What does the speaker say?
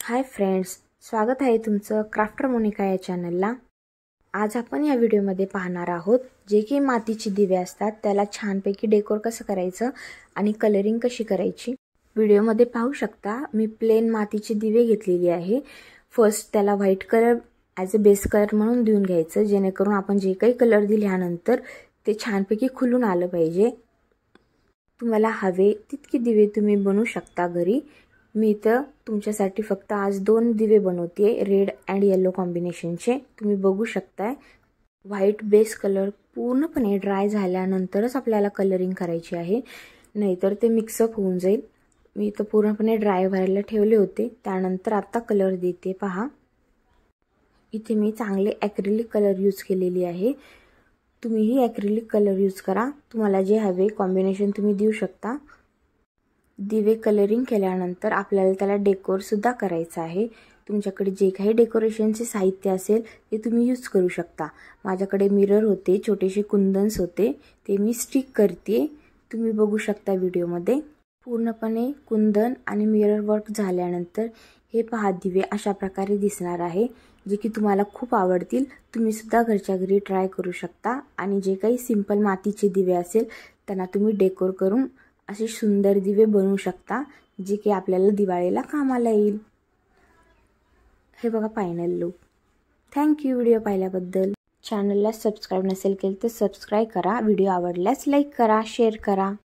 Hi friends, स्वागत आहे तुमचं क्राफ्टर मोनिका या चॅनलला। आज आपण या व्हिडिओमध्ये पाहणार आहोत जे की मातीचे दिवे असतात त्याला छानपैकी डेकोर कसं करायचं आणि कलरिंग कशी करायची। व्हिडिओमध्ये पाहू शकता मी प्लेन मातीचे दिवे घेतलेली आहे। फर्स्ट त्याला white colour as a base colour म्हणून देऊन घ्यायचं, जेणेकरून आपण जे काही कलर दिल्यानंतर ते छानपैकी खुलून आलं पाहिजे। तुम्हाला हवे तितके दिवे तुम्ही बनवू शकता घरी। मी इथं तुमच्यासाठी फक्त आज 2 दिवे बनवते, रेड अँड येलो कॉम्बिनेशनचे। तुम्ही बघू शकताय व्हाईट बेस कलर पूर्णपणे ड्राय झाल्यानंतरच आपल्याला कलरिंग करायची आहे, नाहीतर ते मिक्सअप होऊन जाईल। मी इथं पूर्णपणे ड्राय व्हायला ठेवले होते, त्यानंतर आता कलर देते। पहा इथे मी चांगले ॲक्रिलिक कलर यूज केलेली आहे। तुम्हीही ॲक्रिलिक कलर यूज करा, तुम्हाला जे हवे कॉम्बिनेशन तुम्ही देऊ शकता। दिवे कलरिंग केल्यानंतर आपल्याला त्याला डेकोर सुद्धा करायचा आहे। तुमच्याकडे जे काही डेकोरेशनचे साहित्य असेल ते तुम्ही यूज करू शकता। माझ्याकडे मिरर होते, छोटेसे कुंदन्स होते, ते मी स्टिक करते। तुम्ही बघू शकता व्हिडिओमध्ये पूर्णपणे कुंदन आणि मिरर वर्क झाल्यानंतर हे पहा दिवे अशा प्रकारे दिसणार आहे, जे की तुम्हाला खूप आवडतील। तुम्ही सुद्धा घरच्या घरी ट्राय करू शकता आणि जे काही सिंपल मातीचे दिवे असेल त्यांना तुम्ही डेकोर करून असे सुंदर दिवे बनवू शकता, जे की आपल्याला दिवाळीला कामाला येईल। हे बघा फायनल लुक। थँक्यू व्हिडिओ पाहिल्याबद्दल। चॅनलला सबस्क्राईब नसेल केलं तर सबस्क्राईब करा, व्हिडिओ आवडल्यास लाईक करा, शेअर करा।